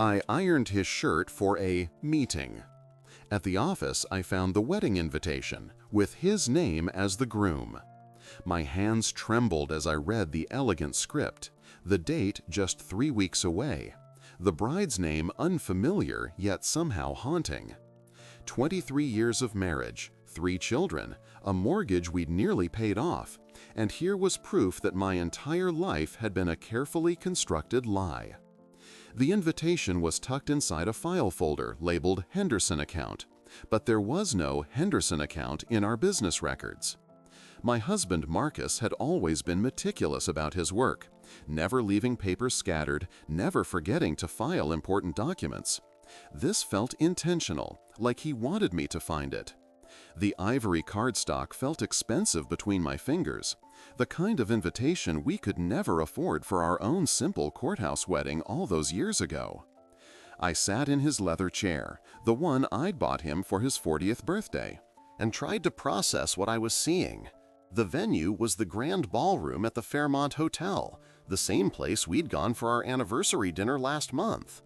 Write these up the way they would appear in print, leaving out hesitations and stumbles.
I ironed his shirt for a meeting. At the office, I found the wedding invitation, with his name as the groom. My hands trembled as I read the elegant script, the date just 3 weeks away, the bride's name unfamiliar yet somehow haunting. 23 years of marriage, 3 children, a mortgage we'd nearly paid off, and here was proof that my entire life had been a carefully constructed lie. The invitation was tucked inside a file folder labeled Henderson account, but there was no Henderson account in our business records. My husband Marcus had always been meticulous about his work, never leaving papers scattered, never forgetting to file important documents. This felt intentional, like he wanted me to find it. The ivory cardstock felt expensive between my fingers, the kind of invitation we could never afford for our own simple courthouse wedding all those years ago. I sat in his leather chair, the one I'd bought him for his 40th birthday, and tried to process what I was seeing. The venue was the grand ballroom at the Fairmont Hotel, the same place we'd gone for our anniversary dinner last month.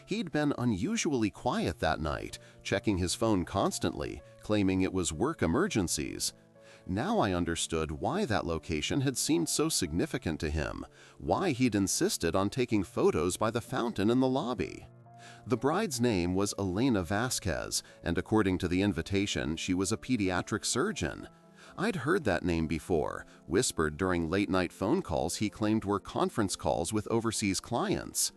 He'd been unusually quiet that night, checking his phone constantly, claiming it was work emergencies. Now I understood why that location had seemed so significant to him, why he'd insisted on taking photos by the fountain in the lobby. The bride's name was Elena Vasquez, and according to the invitation, she was a pediatric surgeon. I'd heard that name before, whispered during late-night phone calls he claimed were conference calls with overseas clients.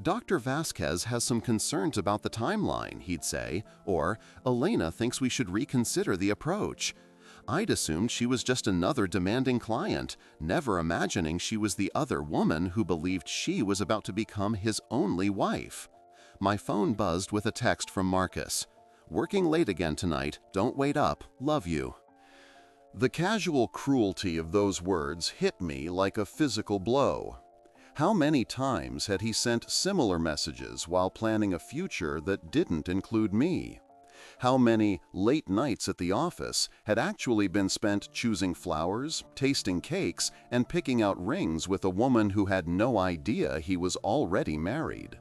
Dr. Vasquez has some concerns about the timeline, he'd say, or Elena thinks we should reconsider the approach. I'd assumed she was just another demanding client, never imagining she was the other woman who believed she was about to become his only wife. My phone buzzed with a text from Marcus. "Working late again tonight, don't wait up, love you." The casual cruelty of those words hit me like a physical blow. How many times had he sent similar messages while planning a future that didn't include me? How many late nights at the office had actually been spent choosing flowers, tasting cakes, and picking out rings with a woman who had no idea he was already married?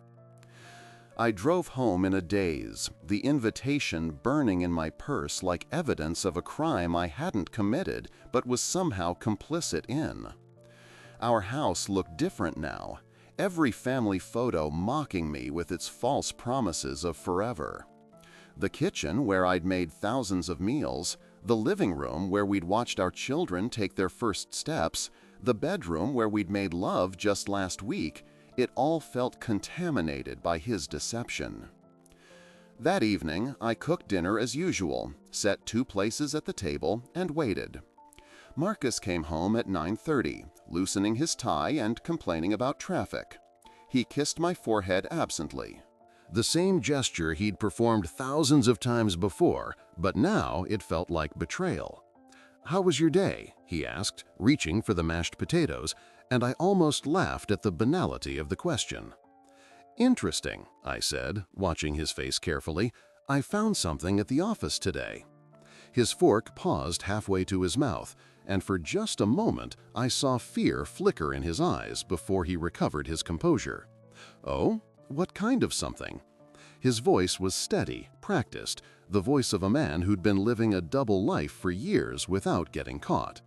I drove home in a daze, the invitation burning in my purse like evidence of a crime I hadn't committed but was somehow complicit in. Our house looked different now, every family photo mocking me with its false promises of forever. The kitchen where I'd made thousands of meals, the living room where we'd watched our children take their first steps, the bedroom where we'd made love just last week, it all felt contaminated by his deception. That evening, I cooked dinner as usual, set 2 places at the table, and waited. Marcus came home at 9:30, loosening his tie and complaining about traffic. He kissed my forehead absently. The same gesture he'd performed thousands of times before, but now it felt like betrayal. "How was your day?" he asked, reaching for the mashed potatoes, and I almost laughed at the banality of the question. "Interesting," I said, watching his face carefully. "I found something at the office today." His fork paused halfway to his mouth, and for just a moment I saw fear flicker in his eyes before he recovered his composure. "Oh? What kind of something?" His voice was steady, practiced, the voice of a man who'd been living a double life for years without getting caught.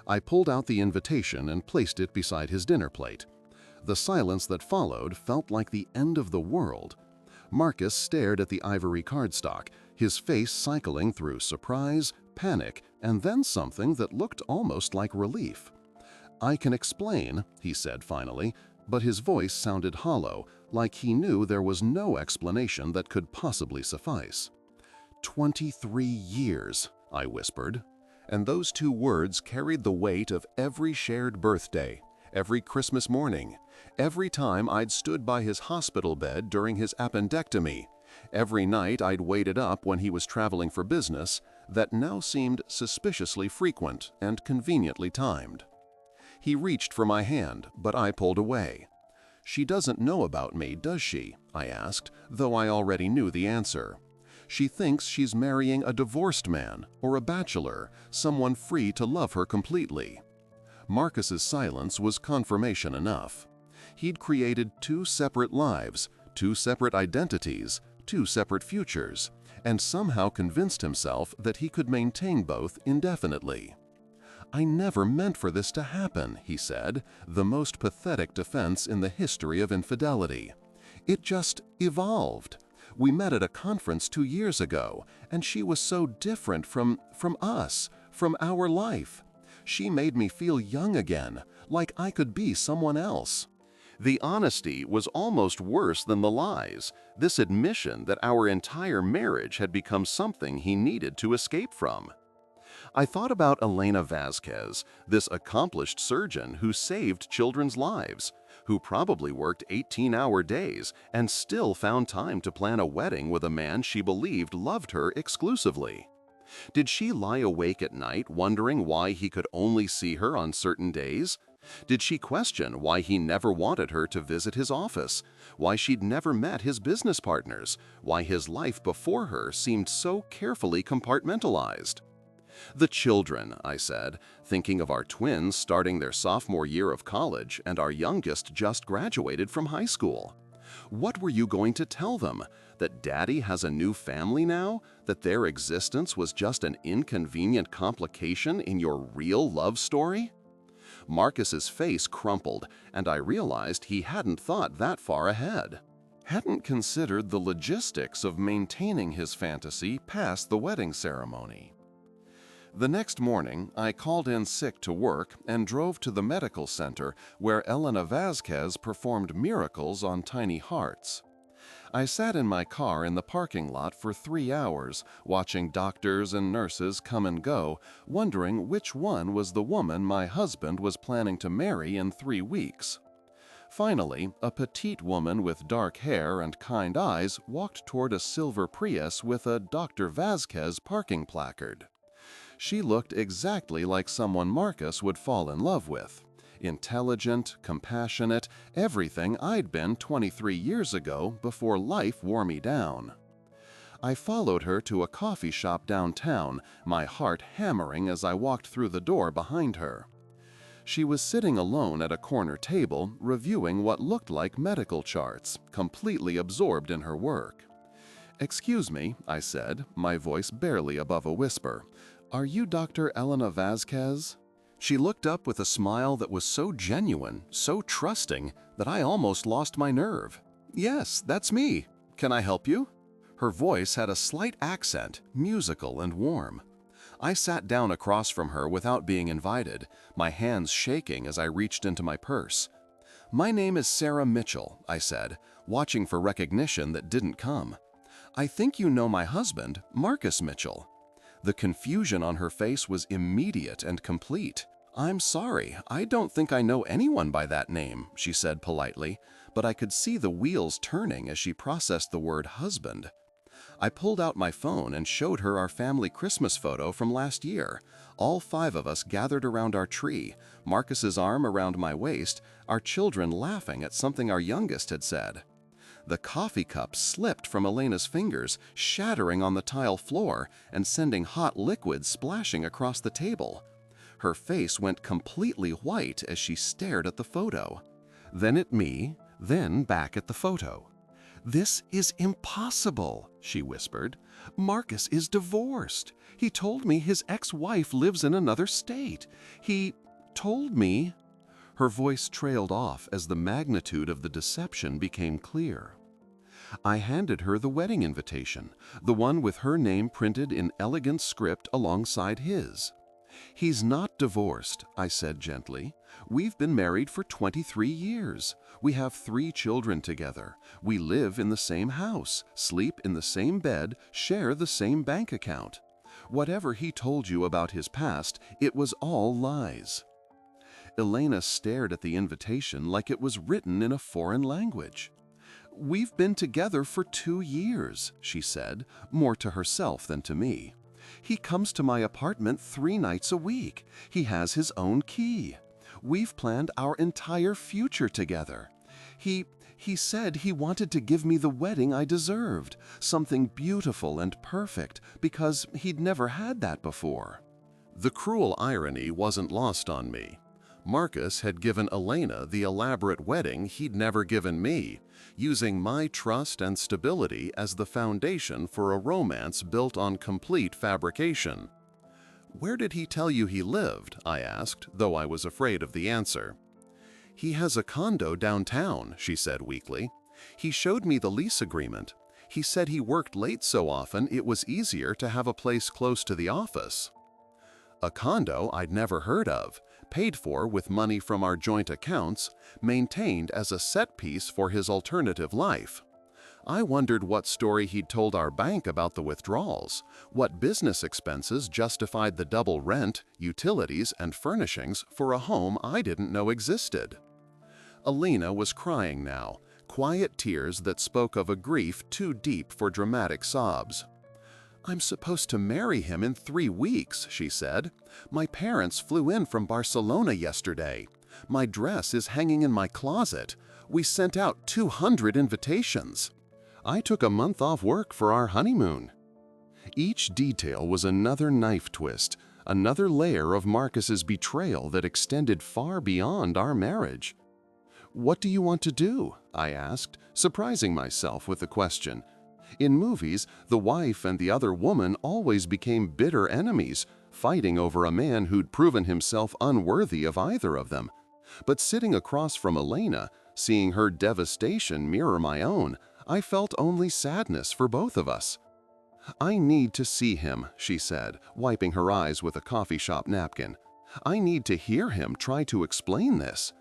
I pulled out the invitation and placed it beside his dinner plate. The silence that followed felt like the end of the world. Marcus stared at the ivory cardstock, his face cycling through surprise, panic, and then something that looked almost like relief. "I can explain," he said finally, but his voice sounded hollow, like he knew there was no explanation that could possibly suffice. 23 years, I whispered. And those 2 words carried the weight of every shared birthday, every Christmas morning, every time I'd stood by his hospital bed during his appendectomy, every night I'd waited up when he was traveling for business, that now seemed suspiciously frequent and conveniently timed. He reached for my hand, but I pulled away. "She doesn't know about me, does she?" I asked, though I already knew the answer. "She thinks she's marrying a divorced man or a bachelor, someone free to love her completely." Marcus's silence was confirmation enough. He'd created 2 separate lives, two separate identities, two separate futures, and somehow convinced himself that he could maintain both indefinitely. "I never meant for this to happen," he said, the most pathetic defense in the history of infidelity. "It just evolved. We met at a conference 2 years ago, and she was so different from us, from our life. She made me feel young again, like I could be someone else." The honesty was almost worse than the lies, this admission that our entire marriage had become something he needed to escape from. I thought about Elena Vasquez, this accomplished surgeon who saved children's lives, who probably worked 18-hour days and still found time to plan a wedding with a man she believed loved her exclusively. Did she lie awake at night wondering why he could only see her on certain days? Did she question why he never wanted her to visit his office, why she'd never met his business partners, why his life before her seemed so carefully compartmentalized? "The children," I said, thinking of our twins starting their sophomore year of college and our youngest just graduated from high school. What were you going to tell them? That Daddy has a new family now? That their existence was just an inconvenient complication in your real love story? Marcus's face crumpled, and I realized he hadn't thought that far ahead. Hadn't considered the logistics of maintaining his fantasy past the wedding ceremony. The next morning, I called in sick to work and drove to the medical center where Elena Vasquez performed miracles on tiny hearts. I sat in my car in the parking lot for 3 hours, watching doctors and nurses come and go, wondering which one was the woman my husband was planning to marry in 3 weeks. Finally, a petite woman with dark hair and kind eyes walked toward a silver Prius with a Dr. Vasquez parking placard. She looked exactly like someone Marcus would fall in love with. Intelligent, compassionate, everything I'd been 23 years ago before life wore me down. I followed her to a coffee shop downtown, my heart hammering as I walked through the door behind her. She was sitting alone at a corner table, reviewing what looked like medical charts, completely absorbed in her work. "Excuse me," I said, my voice barely above a whisper. "Are you Dr. Elena Vasquez?" She looked up with a smile that was so genuine, so trusting, that I almost lost my nerve. "Yes, that's me. Can I help you?" Her voice had a slight accent, musical and warm. I sat down across from her without being invited, my hands shaking as I reached into my purse. "My name is Sarah Mitchell," I said, watching for recognition that didn't come. "I think you know my husband, Marcus Mitchell." The confusion on her face was immediate and complete. "I'm sorry, I don't think I know anyone by that name," she said politely, but I could see the wheels turning as she processed the word husband. I pulled out my phone and showed her our family Christmas photo from last year. All 5 of us gathered around our tree, Marcus's arm around my waist, our children laughing at something our youngest had said. The coffee cup slipped from Elena's fingers, shattering on the tile floor and sending hot liquid splashing across the table. Her face went completely white as she stared at the photo. Then at me, then back at the photo. "This is impossible," she whispered. "Marcus is divorced. He told me his ex-wife lives in another state. He told me—" Her voice trailed off as the magnitude of the deception became clear. I handed her the wedding invitation, the one with her name printed in elegant script alongside his. "He's not divorced," I said gently. "We've been married for 23 years. We have 3 children together. We live in the same house, sleep in the same bed, share the same bank account. Whatever he told you about his past, it was all lies." Elena stared at the invitation like it was written in a foreign language. "We've been together for 2 years," she said, more to herself than to me. "He comes to my apartment 3 nights a week. He has his own key. We've planned our entire future together. He said he wanted to give me the wedding I deserved, something beautiful and perfect, because he'd never had that before." The cruel irony wasn't lost on me. Marcus had given Elena the elaborate wedding he'd never given me, using my trust and stability as the foundation for a romance built on complete fabrication. "Where did he tell you he lived?" I asked, though I was afraid of the answer. "He has a condo downtown," she said weakly. "He showed me the lease agreement. He said he worked late so often it was easier to have a place close to the office." A condo I'd never heard of, paid for with money from our joint accounts, maintained as a set piece for his alternative life. I wondered what story he'd told our bank about the withdrawals, what business expenses justified the double rent, utilities, and furnishings for a home I didn't know existed. Elena was crying now, quiet tears that spoke of a grief too deep for dramatic sobs. "I'm supposed to marry him in 3 weeks," she said. "My parents flew in from Barcelona yesterday. My dress is hanging in my closet. We sent out 200 invitations. I took a month off work for our honeymoon." Each detail was another knife twist, another layer of Marcus's betrayal that extended far beyond our marriage. "What do you want to do?" I asked, surprising myself with the question. In movies, the wife and the other woman always became bitter enemies, fighting over a man who'd proven himself unworthy of either of them. But sitting across from Elena, seeing her devastation mirror my own, I felt only sadness for both of us. "I need to see him," she said, wiping her eyes with a coffee shop napkin. "I need to hear him try to explain this."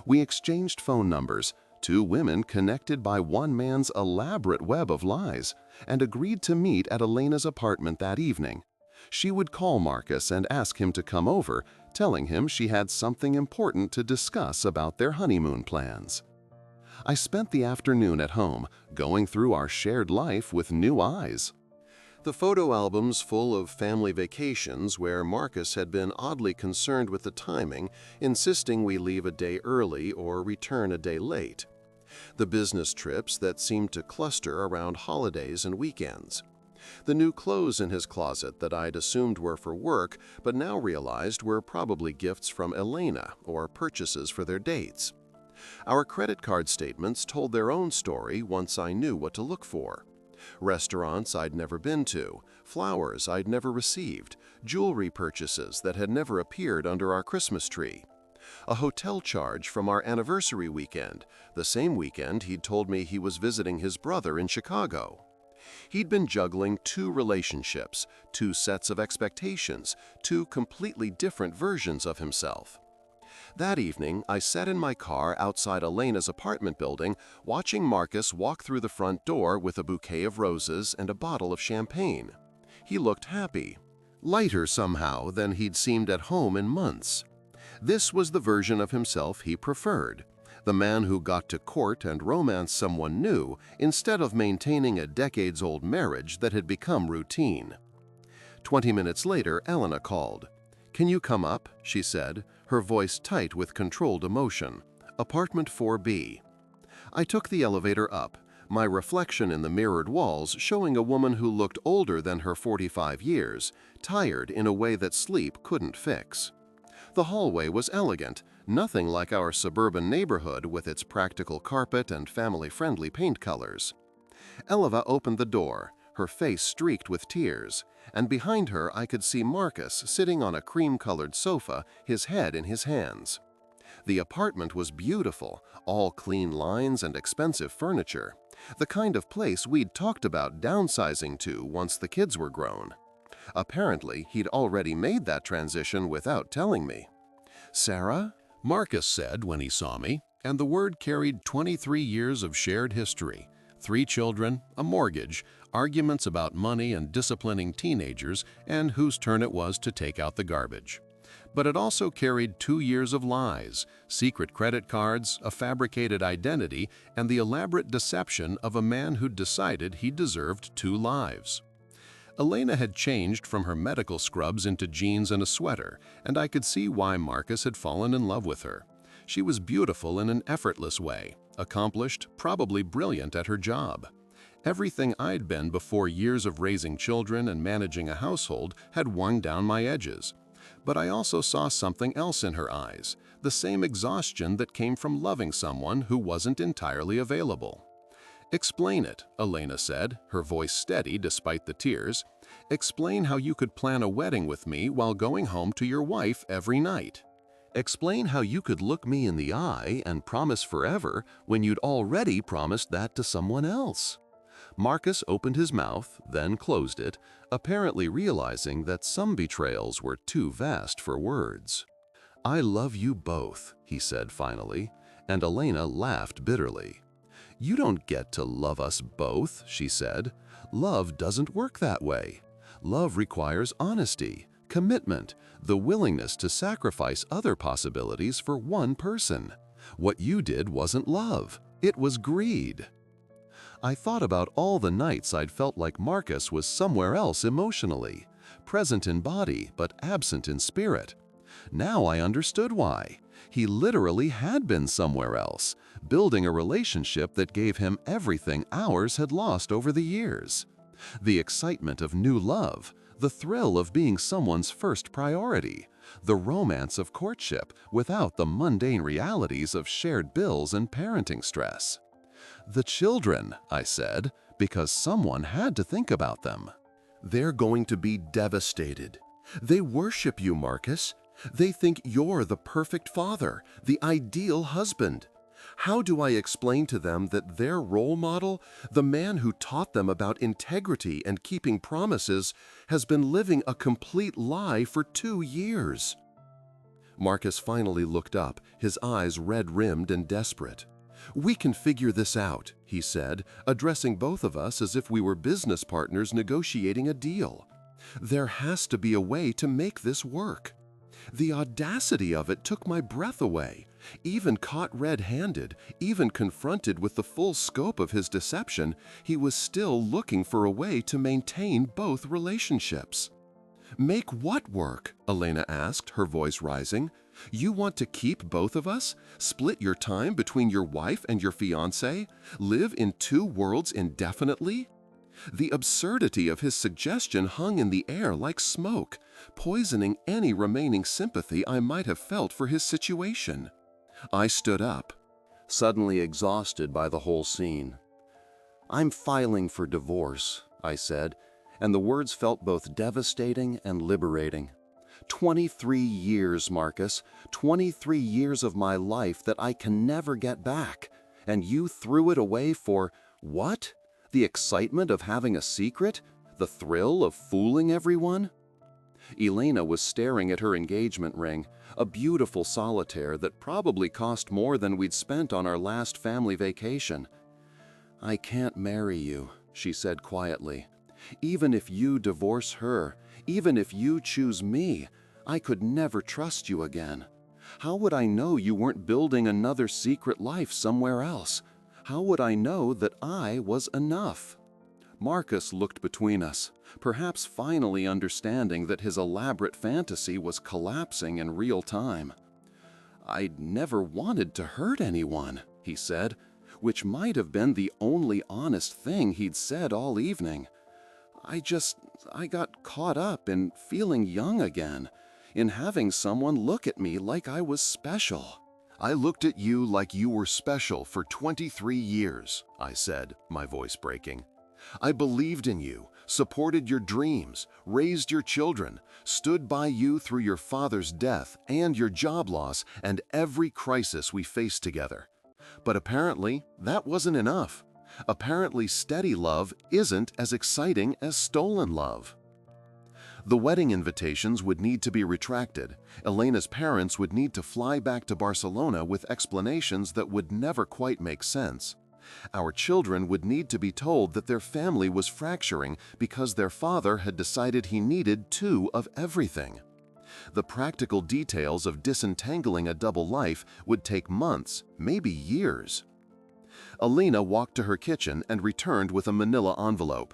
We exchanged phone numbers, 2 women connected by one man's elaborate web of lies, and agreed to meet at Elena's apartment that evening. She would call Marcus and ask him to come over, telling him she had something important to discuss about their honeymoon plans. I spent the afternoon at home, going through our shared life with new eyes. The photo albums full of family vacations where Marcus had been oddly concerned with the timing, insisting we leave a day early or return a day late. The business trips that seemed to cluster around holidays and weekends. The new clothes in his closet that I'd assumed were for work but now realized were probably gifts from Elena or purchases for their dates. Our credit card statements told their own story once I knew what to look for. Restaurants I'd never been to, flowers I'd never received, jewelry purchases that had never appeared under our Christmas tree. A hotel charge from our anniversary weekend, the same weekend he'd told me he was visiting his brother in Chicago. He'd been juggling 2 relationships, 2 sets of expectations, 2 completely different versions of himself. That evening, I sat in my car outside Elena's apartment building, watching Marcus walk through the front door with a bouquet of roses and a bottle of champagne. He looked happy, lighter somehow than he'd seemed at home in months. This was the version of himself he preferred, the man who got to court and romance someone new instead of maintaining a decades-old marriage that had become routine. 20 minutes later, Elena called. "Can you come up?" she said, her voice tight with controlled emotion. "Apartment 4B." I took the elevator up, my reflection in the mirrored walls showing a woman who looked older than her 45 years, tired in a way that sleep couldn't fix. The hallway was elegant, nothing like our suburban neighborhood with its practical carpet and family-friendly paint colors. Eleva opened the door, her face streaked with tears, and behind her I could see Marcus sitting on a cream-colored sofa, his head in his hands. The apartment was beautiful, all clean lines and expensive furniture, the kind of place we'd talked about downsizing to once the kids were grown. Apparently, he'd already made that transition without telling me. "Sarah?" Marcus said when he saw me, and the word carried 23 years of shared history, 3 children, a mortgage, arguments about money and disciplining teenagers, and whose turn it was to take out the garbage. But it also carried 2 years of lies, secret credit cards, a fabricated identity, and the elaborate deception of a man who'd decided he deserved 2 lives. Elena had changed from her medical scrubs into jeans and a sweater, and I could see why Marcus had fallen in love with her. She was beautiful in an effortless way, accomplished, probably brilliant at her job. Everything I'd been before years of raising children and managing a household had worn down my edges. But I also saw something else in her eyes, the same exhaustion that came from loving someone who wasn't entirely available. "Explain it," Elena said, her voice steady despite the tears. "Explain how you could plan a wedding with me while going home to your wife every night. Explain how you could look me in the eye and promise forever when you'd already promised that to someone else." Marcus opened his mouth, then closed it, apparently realizing that some betrayals were too vast for words. "I love you both," he said finally, and Elena laughed bitterly. "You don't get to love us both," she said. "Love doesn't work that way. Love requires honesty, commitment, the willingness to sacrifice other possibilities for one person. What you did wasn't love, it was greed." I thought about all the nights I'd felt like Marcus was somewhere else emotionally, present in body but absent in spirit. Now I understood why. He literally had been somewhere else, building a relationship that gave him everything ours had lost over the years. The excitement of new love, the thrill of being someone's first priority, the romance of courtship without the mundane realities of shared bills and parenting stress. "The children," I said, because someone had to think about them. "They're going to be devastated. They worship you, Marcus. They think you're the perfect father, the ideal husband. How do I explain to them that their role model, the man who taught them about integrity and keeping promises, has been living a complete lie for 2 years?" Marcus finally looked up, his eyes red-rimmed and desperate. "We can figure this out," he said, addressing both of us as if we were business partners negotiating a deal. "There has to be a way to make this work." The audacity of it took my breath away. Even caught red-handed, even confronted with the full scope of his deception, he was still looking for a way to maintain both relationships. "Make what work?" Elena asked, her voice rising. "You want to keep both of us? Split your time between your wife and your fiancé? Live in 2 worlds indefinitely?" The absurdity of his suggestion hung in the air like smoke, poisoning any remaining sympathy I might have felt for his situation. I stood up, suddenly exhausted by the whole scene. "I'm filing for divorce," I said, and the words felt both devastating and liberating. 23 years, Marcus, 23 years of my life that I can never get back, and you threw it away for what? The excitement of having a secret? The thrill of fooling everyone? Elena was staring at her engagement ring, a beautiful solitaire that probably cost more than we'd spent on our last family vacation. "I can't marry you," she said quietly. "Even if you divorce her, even if you choose me, I could never trust you again. How would I know you weren't building another secret life somewhere else? How would I know that I was enough?" Marcus looked between us, perhaps finally understanding that his elaborate fantasy was collapsing in real time. "I'd never wanted to hurt anyone," he said, which might have been the only honest thing he'd said all evening. I got caught up in feeling young again, in having someone look at me like I was special." "I looked at you like you were special for 23 years, I said, my voice breaking. "I believed in you, supported your dreams, raised your children, stood by you through your father's death and your job loss and every crisis we faced together. But apparently, that wasn't enough. Apparently, steady love isn't as exciting as stolen love." The wedding invitations would need to be retracted. Elena's parents would need to fly back to Barcelona with explanations that would never quite make sense. Our children would need to be told that their family was fracturing because their father had decided he needed 2 of everything. The practical details of disentangling a double life would take months, maybe years. Elena walked to her kitchen and returned with a manila envelope.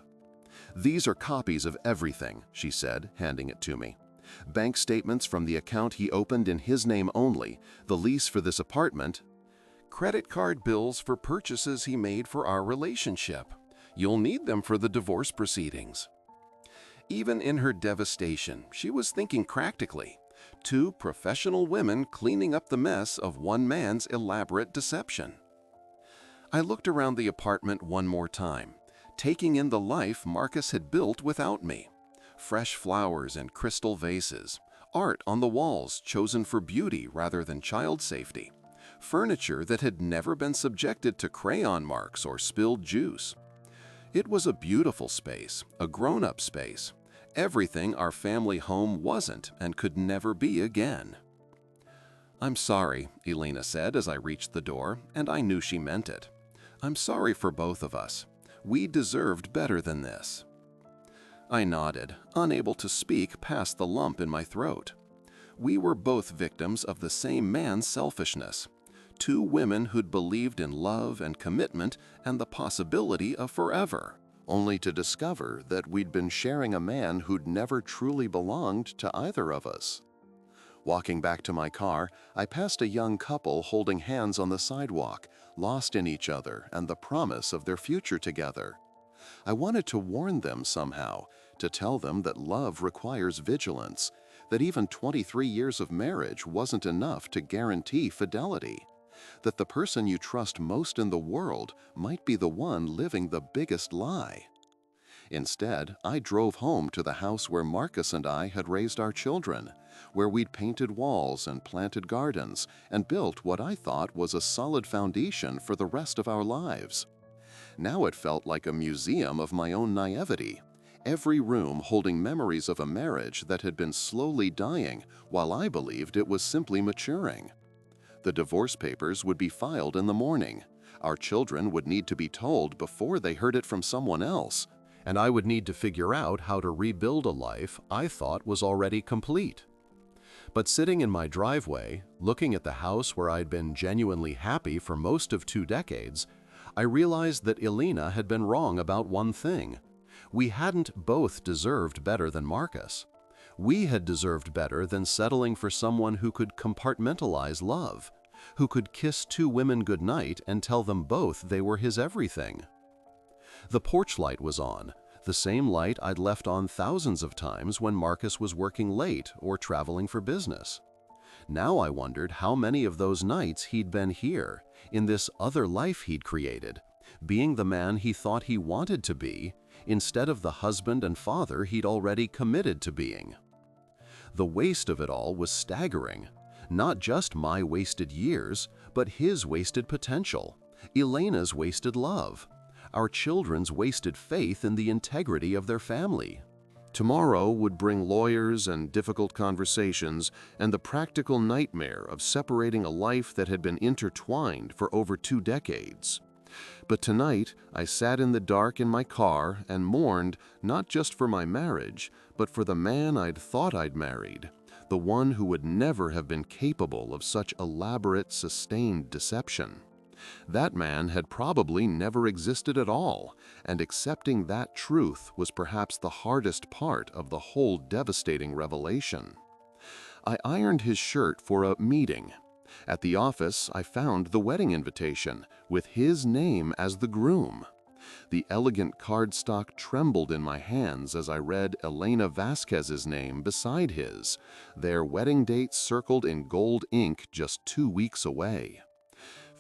"These are copies of everything," she said, handing it to me. "Bank statements from the account he opened in his name only, the lease for this apartment, credit card bills for purchases he made for our relationship. You'll need them for the divorce proceedings." Even in her devastation, she was thinking practically. Two professional women cleaning up the mess of one man's elaborate deception. I looked around the apartment one more time, taking in the life Marcus had built without me. Fresh flowers in crystal vases, art on the walls chosen for beauty rather than child safety, furniture that had never been subjected to crayon marks or spilled juice. It was a beautiful space, a grown-up space, everything our family home wasn't and could never be again. "I'm sorry," Elena said as I reached the door, and I knew she meant it. "I'm sorry for both of us. We deserved better than this." I nodded, unable to speak past the lump in my throat. We were both victims of the same man's selfishness. Two women who'd believed in love and commitment and the possibility of forever, only to discover that we'd been sharing a man who'd never truly belonged to either of us. Walking back to my car, I passed a young couple holding hands on the sidewalk, lost in each other and the promise of their future together. I wanted to warn them somehow, to tell them that love requires vigilance, that even 23 years of marriage wasn't enough to guarantee fidelity, that the person you trust most in the world might be the one living the biggest lie. Instead, I drove home to the house where Marcus and I had raised our children, where we'd painted walls and planted gardens and built what I thought was a solid foundation for the rest of our lives. Now it felt like a museum of my own naivety, every room holding memories of a marriage that had been slowly dying while I believed it was simply maturing. The divorce papers would be filed in the morning. Our children would need to be told before they heard it from someone else, and I would need to figure out how to rebuild a life I thought was already complete. But sitting in my driveway, looking at the house where I'd been genuinely happy for most of 2 decades, I realized that Elena had been wrong about one thing. We hadn't both deserved better than Marcus. We had deserved better than settling for someone who could compartmentalize love, who could kiss 2 women goodnight and tell them both they were his everything. The porch light was on, the same light I'd left on thousands of times when Marcus was working late or traveling for business. Now I wondered how many of those nights he'd been here, in this other life he'd created, being the man he thought he wanted to be, instead of the husband and father he'd already committed to being. The waste of it all was staggering. Not just my wasted years, but his wasted potential, Elena's wasted love, our children's wasted faith in the integrity of their family. Tomorrow would bring lawyers and difficult conversations and the practical nightmare of separating a life that had been intertwined for over 2 decades. But tonight, I sat in the dark in my car and mourned not just for my marriage, but for the man I'd thought I'd married, the one who would never have been capable of such elaborate, sustained deception. That man had probably never existed at all, and accepting that truth was perhaps the hardest part of the whole devastating revelation. I ironed his shirt for a meeting. At the office, I found the wedding invitation, with his name as the groom. The elegant cardstock trembled in my hands as I read Elena Vasquez's name beside his, their wedding date circled in gold ink just 2 weeks away.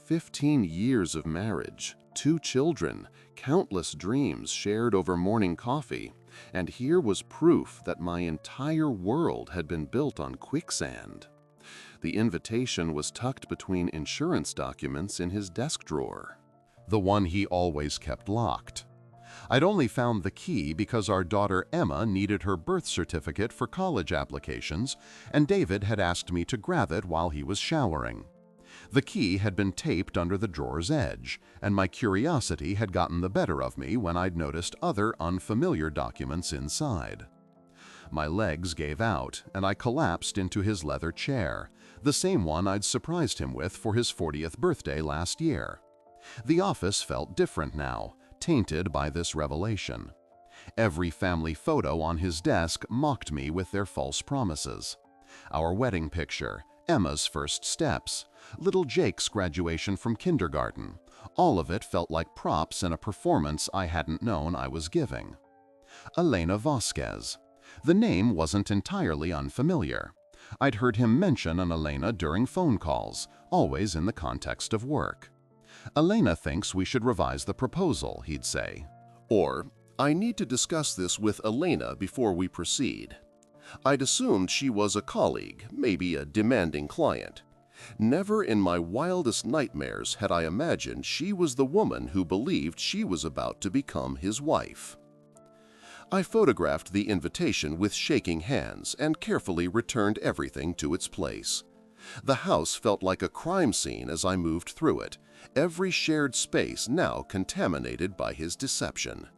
15 years of marriage, 2 children, countless dreams shared over morning coffee, and here was proof that my entire world had been built on quicksand. The invitation was tucked between insurance documents in his desk drawer, the one he always kept locked. I'd only found the key because our daughter Emma needed her birth certificate for college applications, and David had asked me to grab it while he was showering. The key had been taped under the drawer's edge, and my curiosity had gotten the better of me when I'd noticed other unfamiliar documents inside. My legs gave out, and I collapsed into his leather chair, the same one I'd surprised him with for his 40th birthday last year. The office felt different now, tainted by this revelation. Every family photo on his desk mocked me with their false promises. Our wedding picture, Emma's first steps, little Jake's graduation from kindergarten, all of it felt like props in a performance I hadn't known I was giving. Elena Vasquez. The name wasn't entirely unfamiliar. I'd heard him mention an Elena during phone calls, always in the context of work. "Elena thinks we should revise the proposal," he'd say. Or, "I need to discuss this with Elena before we proceed." I'd assumed she was a colleague, maybe a demanding client. Never in my wildest nightmares had I imagined she was the woman who believed she was about to become his wife. I photographed the invitation with shaking hands and carefully returned everything to its place. The house felt like a crime scene as I moved through it, every shared space now contaminated by his deception.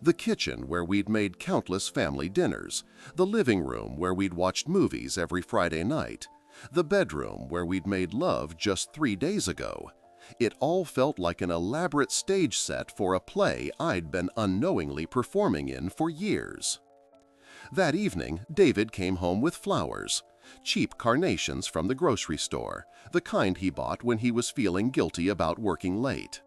The kitchen where we'd made countless family dinners, the living room where we'd watched movies every Friday night, the bedroom where we'd made love just 3 days ago. It all felt like an elaborate stage set for a play I'd been unknowingly performing in for years. That evening, David came home with flowers, cheap carnations from the grocery store, the kind he bought when he was feeling guilty about working late.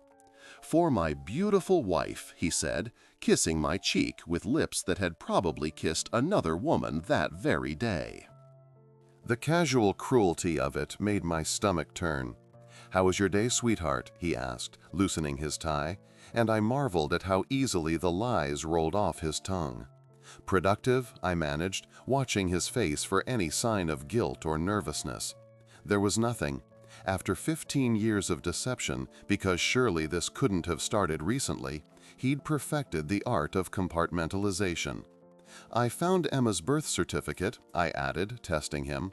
"For my beautiful wife," he said, kissing my cheek with lips that had probably kissed another woman that very day. The casual cruelty of it made my stomach turn. "How was your day, sweetheart?" he asked, loosening his tie, and I marveled at how easily the lies rolled off his tongue. "Productive," I managed, watching his face for any sign of guilt or nervousness. There was nothing. After 15 years of deception, because surely this couldn't have started recently, he'd perfected the art of compartmentalization. "I found Emma's birth certificate," I added, testing him.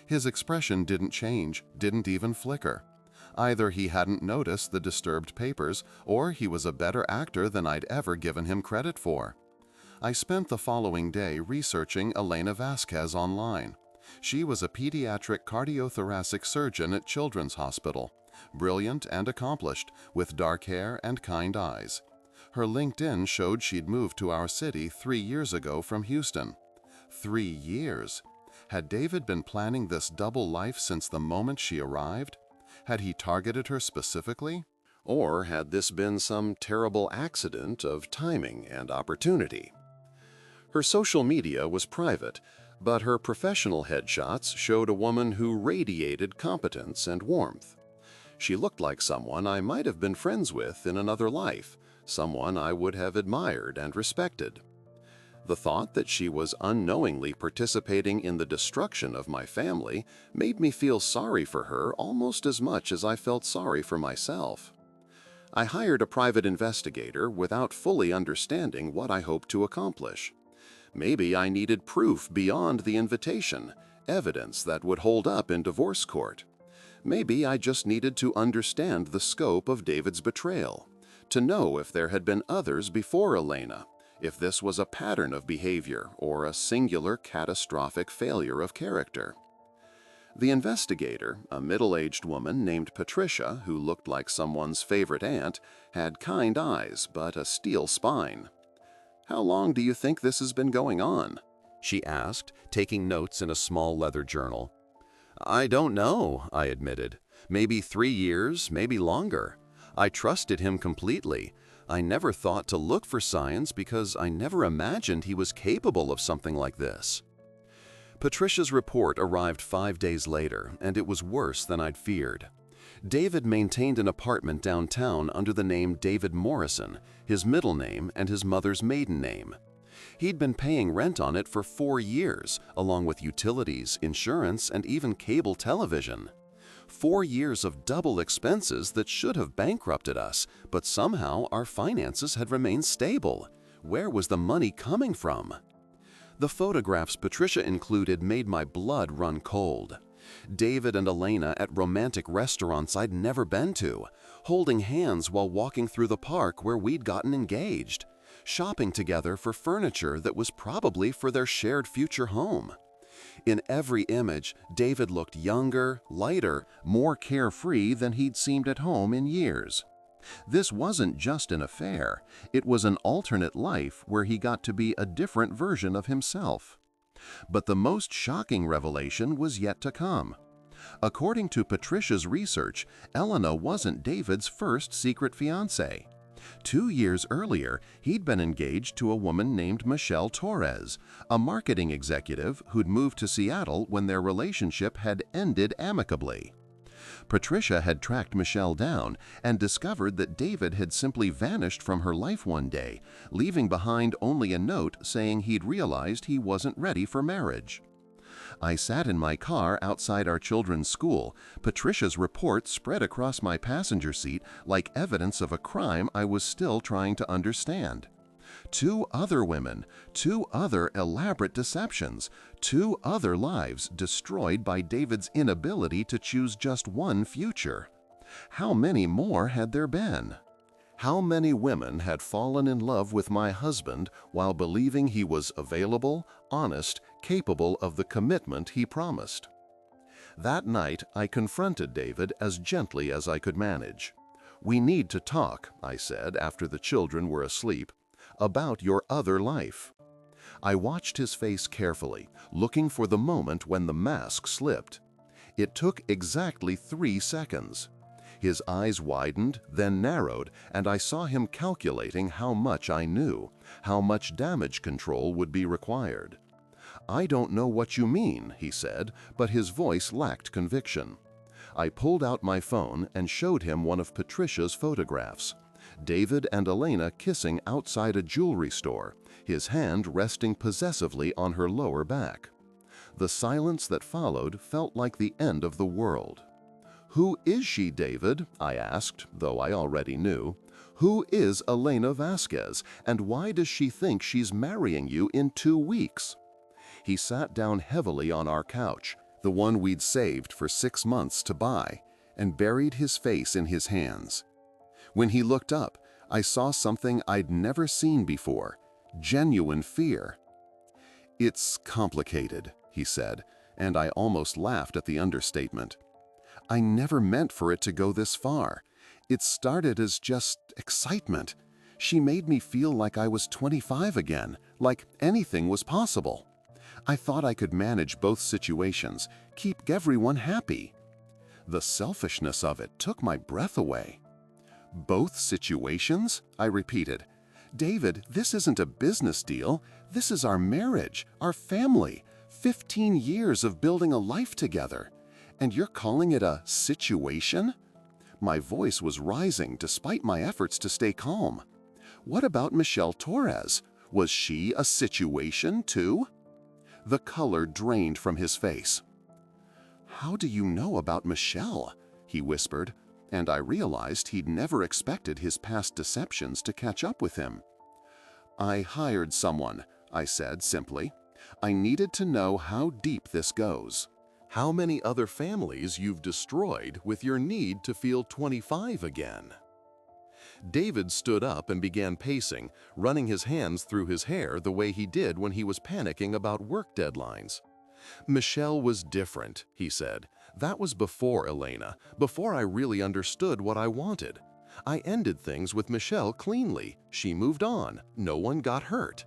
His expression didn't change, didn't even flicker. Either he hadn't noticed the disturbed papers, or he was a better actor than I'd ever given him credit for. I spent the following day researching Elena Vasquez online. She was a pediatric cardiothoracic surgeon at Children's Hospital, brilliant and accomplished, with dark hair and kind eyes. Her LinkedIn showed she'd moved to our city 3 years ago from Houston. 3 years! Had David been planning this double life since the moment she arrived? Had he targeted her specifically? Or had this been some terrible accident of timing and opportunity? Her social media was private, but her professional headshots showed a woman who radiated competence and warmth. She looked like someone I might have been friends with in another life, someone I would have admired and respected. The thought that she was unknowingly participating in the destruction of my family made me feel sorry for her almost as much as I felt sorry for myself. I hired a private investigator without fully understanding what I hoped to accomplish. Maybe I needed proof beyond the invitation, evidence that would hold up in divorce court. Maybe I just needed to understand the scope of David's betrayal, to know if there had been others before Elena, if this was a pattern of behavior or a singular catastrophic failure of character. The investigator, a middle-aged woman named Patricia who looked like someone's favorite aunt, had kind eyes but a steel spine. "How long do you think this has been going on?" she asked, taking notes in a small leather journal. "I don't know," I admitted. "Maybe 3 years, maybe longer. I trusted him completely. I never thought to look for signs because I never imagined he was capable of something like this." Patricia's report arrived 5 days later, and it was worse than I'd feared. David maintained an apartment downtown under the name David Morrison, his middle name and his mother's maiden name. He'd been paying rent on it for 4 years, along with utilities, insurance, and even cable television. 4 years of double expenses that should have bankrupted us, but somehow our finances had remained stable. Where was the money coming from? The photographs Patricia included made my blood run cold. David and Elena at romantic restaurants I'd never been to, holding hands while walking through the park where we'd gotten engaged, shopping together for furniture that was probably for their shared future home. In every image, David looked younger, lighter, more carefree than he'd seemed at home in years. This wasn't just an affair, it was an alternate life where he got to be a different version of himself. But the most shocking revelation was yet to come. According to Patricia's research, Elena wasn't David's first secret fiancée. 2 years earlier, he'd been engaged to a woman named Michelle Torres, a marketing executive who'd moved to Seattle when their relationship had ended amicably. Patricia had tracked Michelle down and discovered that David had simply vanished from her life one day, leaving behind only a note saying he'd realized he wasn't ready for marriage. I sat in my car outside our children's school. Patricia's report spread across my passenger seat like evidence of a crime I was still trying to understand. 2 other women, 2 other elaborate deceptions, 2 other lives destroyed by David's inability to choose just one future. How many more had there been? How many women had fallen in love with my husband while believing he was available, honest, capable of the commitment he promised? That night, I confronted David as gently as I could manage. "We need to talk," I said after the children were asleep, "about your other life." I watched his face carefully, looking for the moment when the mask slipped. It took exactly 3 seconds. His eyes widened, then narrowed, and I saw him calculating how much I knew, how much damage control would be required. "I don't know what you mean," he said, but his voice lacked conviction. I pulled out my phone and showed him one of Patricia's photographs. David and Elena kissing outside a jewelry store, his hand resting possessively on her lower back. The silence that followed felt like the end of the world. "Who is she, David?" I asked, though I already knew. "Who is Elena Vasquez, and why does she think she's marrying you in 2 weeks?" He sat down heavily on our couch, the one we'd saved for 6 months to buy, and buried his face in his hands. When he looked up, I saw something I'd never seen before: genuine fear. "It's complicated," he said, and I almost laughed at the understatement. "I never meant for it to go this far. It started as just excitement. She made me feel like I was 25 again, like anything was possible. I thought I could manage both situations, keep everyone happy. The selfishness of it took my breath away." "Both situations?" I repeated. "David, this isn't a business deal. This is our marriage, our family, 15 years of building a life together. And you're calling it a situation?" My voice was rising despite my efforts to stay calm. "What about Michelle Torres? Was she a situation too?" The color drained from his face. "How do you know about Michelle?" he whispered, and I realized he'd never expected his past deceptions to catch up with him. "I hired someone," I said simply. "I needed to know how deep this goes. How many other families you've destroyed with your need to feel 25 again." David stood up and began pacing, running his hands through his hair the way he did when he was panicking about work deadlines. "Michelle was different," he said. "That was before Elena, before I really understood what I wanted. I ended things with Michelle cleanly. She moved on. No one got hurt."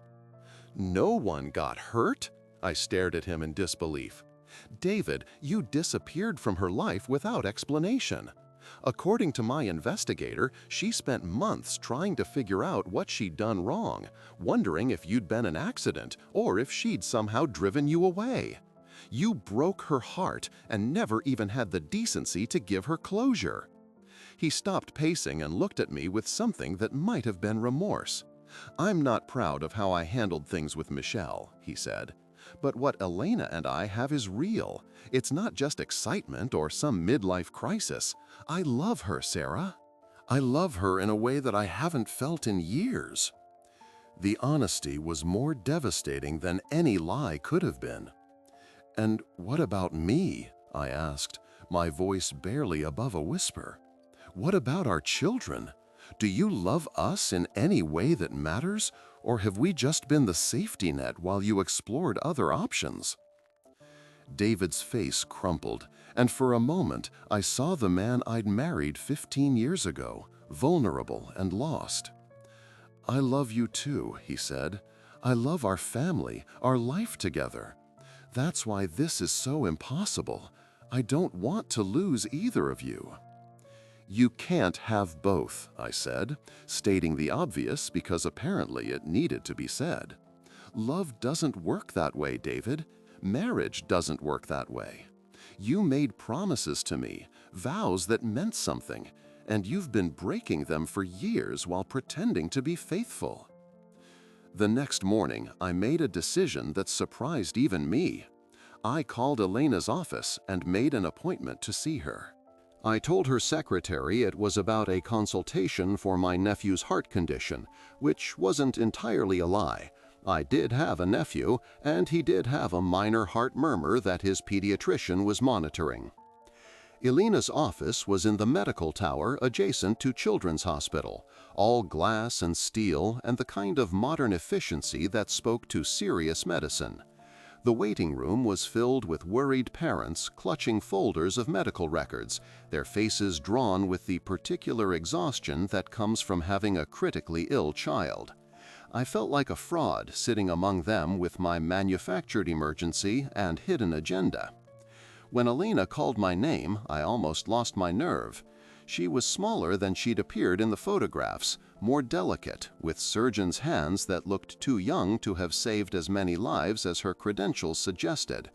"No one got hurt?" I stared at him in disbelief. "David, you disappeared from her life without explanation. According to my investigator, she spent months trying to figure out what she'd done wrong, wondering if you'd been an accident or if she'd somehow driven you away. You broke her heart and never even had the decency to give her closure." He stopped pacing and looked at me with something that might have been remorse. "I'm not proud of how I handled things with Michelle," he said. "But what Elena and I have is real. It's not just excitement or some midlife crisis. I love her, Sarah. I love her in a way that I haven't felt in years." The honesty was more devastating than any lie could have been. "And what about me?" I asked, my voice barely above a whisper. "What about our children? Do you love us in any way that matters, or have we just been the safety net while you explored other options?" David's face crumpled, and for a moment I saw the man I'd married 15 years ago, vulnerable and lost. "I love you too," he said. "I love our family, our life together. That's why this is so impossible. I don't want to lose either of you." "You can't have both," I said, stating the obvious because apparently it needed to be said. "Love doesn't work that way, David. Marriage doesn't work that way. You made promises to me, vows that meant something, and you've been breaking them for years while pretending to be faithful." The next morning, I made a decision that surprised even me. I called Elena's office and made an appointment to see her. I told her secretary it was about a consultation for my nephew's heart condition, which wasn't entirely a lie. I did have a nephew, and he did have a minor heart murmur that his pediatrician was monitoring. Elena's office was in the medical tower adjacent to Children's Hospital, all glass and steel and the kind of modern efficiency that spoke to serious medicine. The waiting room was filled with worried parents clutching folders of medical records, their faces drawn with the particular exhaustion that comes from having a critically ill child. I felt like a fraud sitting among them with my manufactured emergency and hidden agenda. When Elena called my name, I almost lost my nerve. She was smaller than she'd appeared in the photographs, more delicate, with surgeon's hands that looked too young to have saved as many lives as her credentials suggested.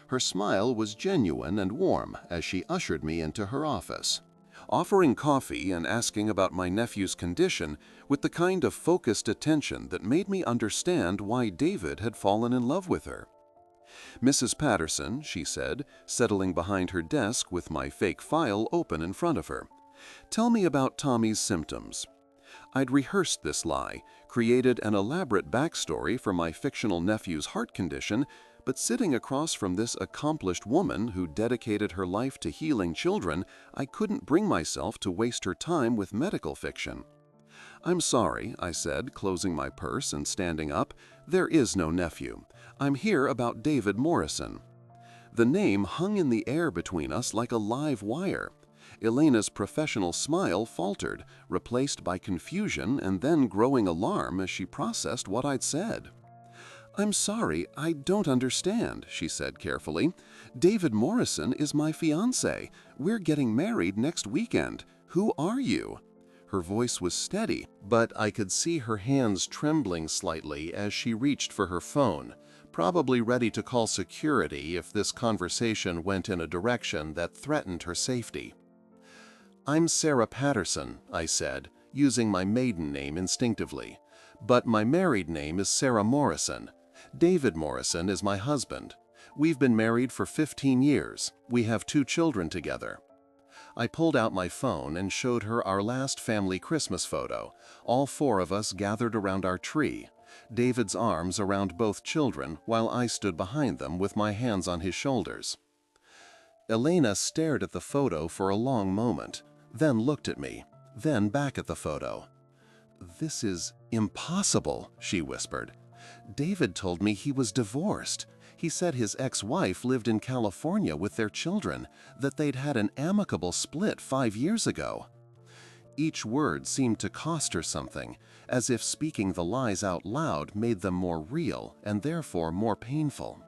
Her smile was genuine and warm as she ushered me into her office, offering coffee and asking about my nephew's condition with the kind of focused attention that made me understand why David had fallen in love with her. "Mrs. Patterson," she said, settling behind her desk with my fake file open in front of her, "tell me about Tommy's symptoms." I'd rehearsed this lie, created an elaborate backstory for my fictional nephew's heart condition, but sitting across from this accomplished woman who dedicated her life to healing children, I couldn't bring myself to waste her time with medical fiction. "I'm sorry," I said, closing my purse and standing up. "There is no nephew. I'm here about David Morrison." The name hung in the air between us like a live wire. Elena's professional smile faltered, replaced by confusion and then growing alarm as she processed what I'd said. "I'm sorry, I don't understand," she said carefully. "David Morrison is my fiancé. We're getting married next weekend. Who are you?" Her voice was steady, but I could see her hands trembling slightly as she reached for her phone, probably ready to call security if this conversation went in a direction that threatened her safety. "I'm Sarah Patterson," I said, using my maiden name instinctively. "But my married name is Sarah Morrison. David Morrison is my husband. We've been married for 15 years. We have 2 children together." I pulled out my phone and showed her our last family Christmas photo, all 4 of us gathered around our tree, David's arms around both children while I stood behind them with my hands on his shoulders. Elena stared at the photo for a long moment, then looked at me, then back at the photo. "This is impossible," she whispered. "David told me he was divorced. He said his ex-wife lived in California with their children, that they'd had an amicable split 5 years ago." Each word seemed to cost her something, as if speaking the lies out loud made them more real and therefore more painful.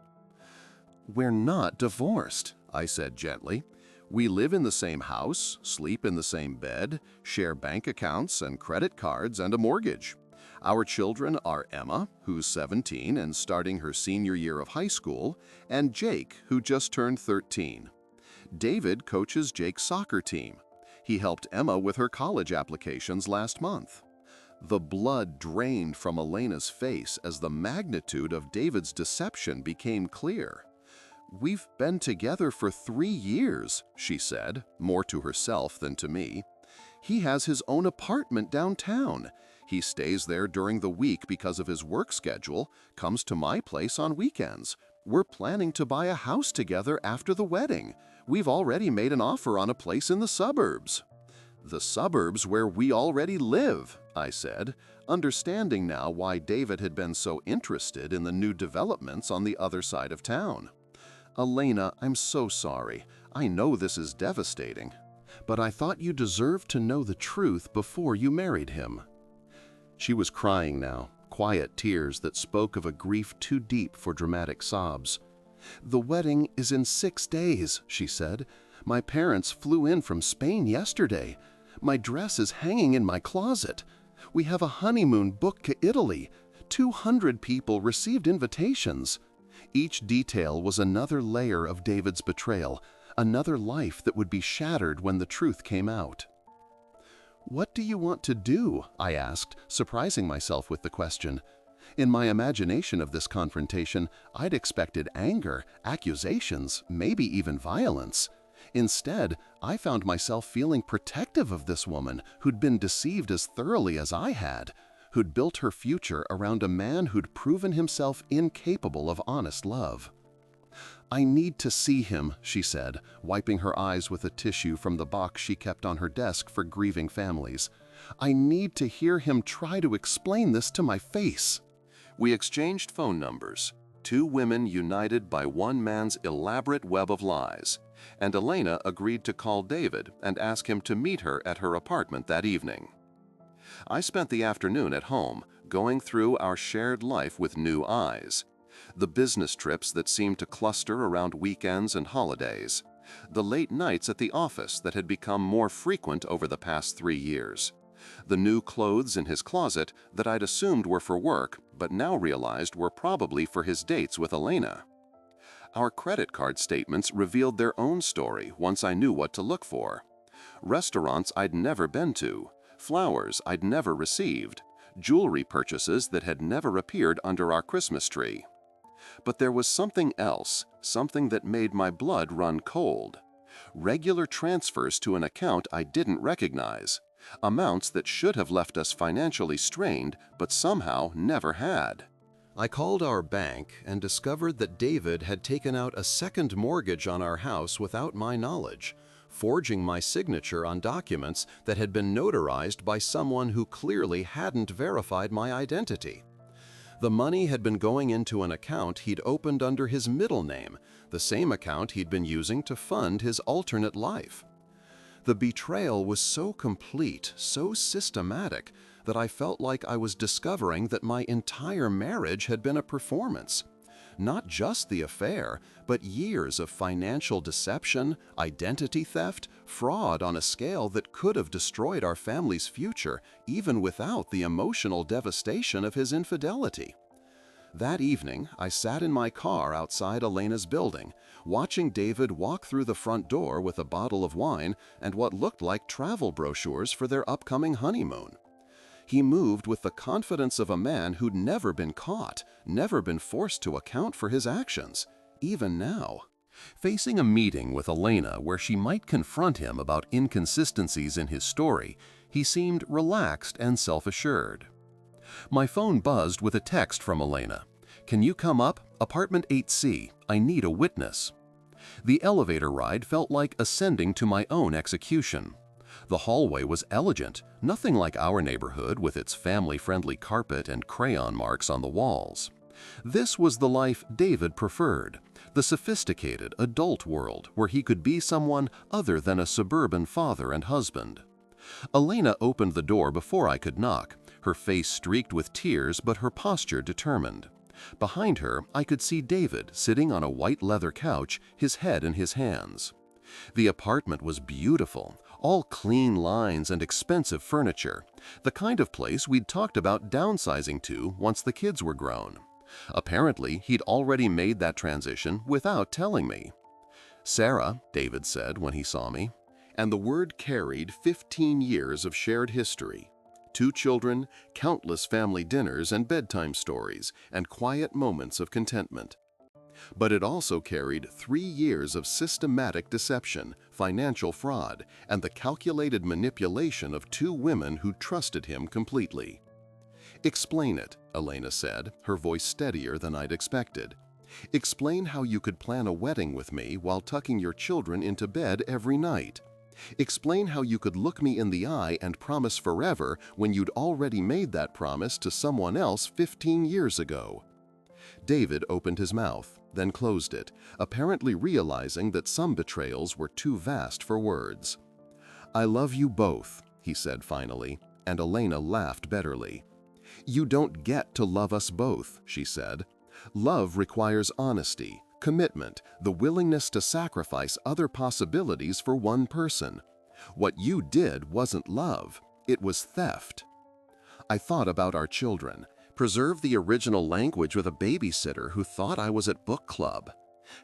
"We're not divorced," I said gently. "We live in the same house, sleep in the same bed, share bank accounts and credit cards and a mortgage. Our children are Emma, who's 17 and starting her senior year of high school, and Jake, who just turned 13. David coaches Jake's soccer team. He helped Emma with her college applications last month." The blood drained from Elena's face as the magnitude of David's deception became clear. "We've been together for 3 years," she said, more to herself than to me. "He has his own apartment downtown. He stays there during the week because of his work schedule, comes to my place on weekends. We're planning to buy a house together after the wedding. We've already made an offer on a place in the suburbs." "The suburbs where we already live," I said, understanding now why David had been so interested in the new developments on the other side of town. "Elena, I'm so sorry. I know this is devastating. But I thought you deserved to know the truth before you married him." She was crying now, quiet tears that spoke of a grief too deep for dramatic sobs. "The wedding is in 6 days," she said. "My parents flew in from Spain yesterday. My dress is hanging in my closet. We have a honeymoon booked to Italy. 200 people received invitations. Each detail was another layer of David's betrayal, another life that would be shattered when the truth came out. "What do you want to do?" I asked, surprising myself with the question. In my imagination of this confrontation, I'd expected anger, accusations, maybe even violence. Instead, I found myself feeling protective of this woman who'd been deceived as thoroughly as I had, who'd built her future around a man who'd proven himself incapable of honest love. "I need to see him," she said, wiping her eyes with a tissue from the box she kept on her desk for grieving families. "I need to hear him try to explain this to my face." We exchanged phone numbers, two women united by one man's elaborate web of lies, and Elena agreed to call David and ask him to meet her at her apartment that evening. I spent the afternoon at home, going through our shared life with new eyes. The business trips that seemed to cluster around weekends and holidays. The late nights at the office that had become more frequent over the past 3 years. The new clothes in his closet that I'd assumed were for work, but now realized were probably for his dates with Elena. Our credit card statements revealed their own story once I knew what to look for. Restaurants I'd never been to, flowers I'd never received, jewelry purchases that had never appeared under our Christmas tree. But there was something else, something that made my blood run cold. Regular transfers to an account I didn't recognize, amounts that should have left us financially strained but somehow never had. I called our bank and discovered that David had taken out a second mortgage on our house without my knowledge, forging my signature on documents that had been notarized by someone who clearly hadn't verified my identity. The money had been going into an account he'd opened under his middle name, the same account he'd been using to fund his alternate life. The betrayal was so complete, so systematic, that I felt like I was discovering that my entire marriage had been a performance. Not just the affair, but years of financial deception, identity theft, fraud on a scale that could have destroyed our family's future, even without the emotional devastation of his infidelity. That evening, I sat in my car outside Elena's building, watching David walk through the front door with a bottle of wine and what looked like travel brochures for their upcoming honeymoon. He moved with the confidence of a man who'd never been caught, never been forced to account for his actions, even now. Facing a meeting with Elena where she might confront him about inconsistencies in his story, he seemed relaxed and self-assured. My phone buzzed with a text from Elena. "Can you come up? Apartment 8C. I need a witness." The elevator ride felt like ascending to my own execution. The hallway was elegant, nothing like our neighborhood with its family-friendly carpet and crayon marks on the walls. This was the life David preferred, the sophisticated adult world where he could be someone other than a suburban father and husband. Elena opened the door before I could knock, her face streaked with tears but her posture determined. Behind her, I could see David sitting on a white leather couch, his head in his hands. The apartment was beautiful, all clean lines and expensive furniture, the kind of place we'd talked about downsizing to once the kids were grown. Apparently, he'd already made that transition without telling me. "Sarah," David said when he saw me, and the word carried 15 years of shared history. 2 children, countless family dinners and bedtime stories, and quiet moments of contentment. But it also carried 3 years of systematic deception, financial fraud, and the calculated manipulation of 2 women who trusted him completely. "Explain it," Elena said, her voice steadier than I'd expected. "Explain how you could plan a wedding with me while tucking your children into bed every night. Explain how you could look me in the eye and promise forever when you'd already made that promise to someone else 15 years ago." David opened his mouth, then closed it, apparently realizing that some betrayals were too vast for words. "I love you both," he said finally, and Elena laughed bitterly. "You don't get to love us both," she said. "Love requires honesty, commitment, the willingness to sacrifice other possibilities for one person. What you did wasn't love, it was theft. I thought about our children, preserve the original language with a babysitter who thought I was at book club.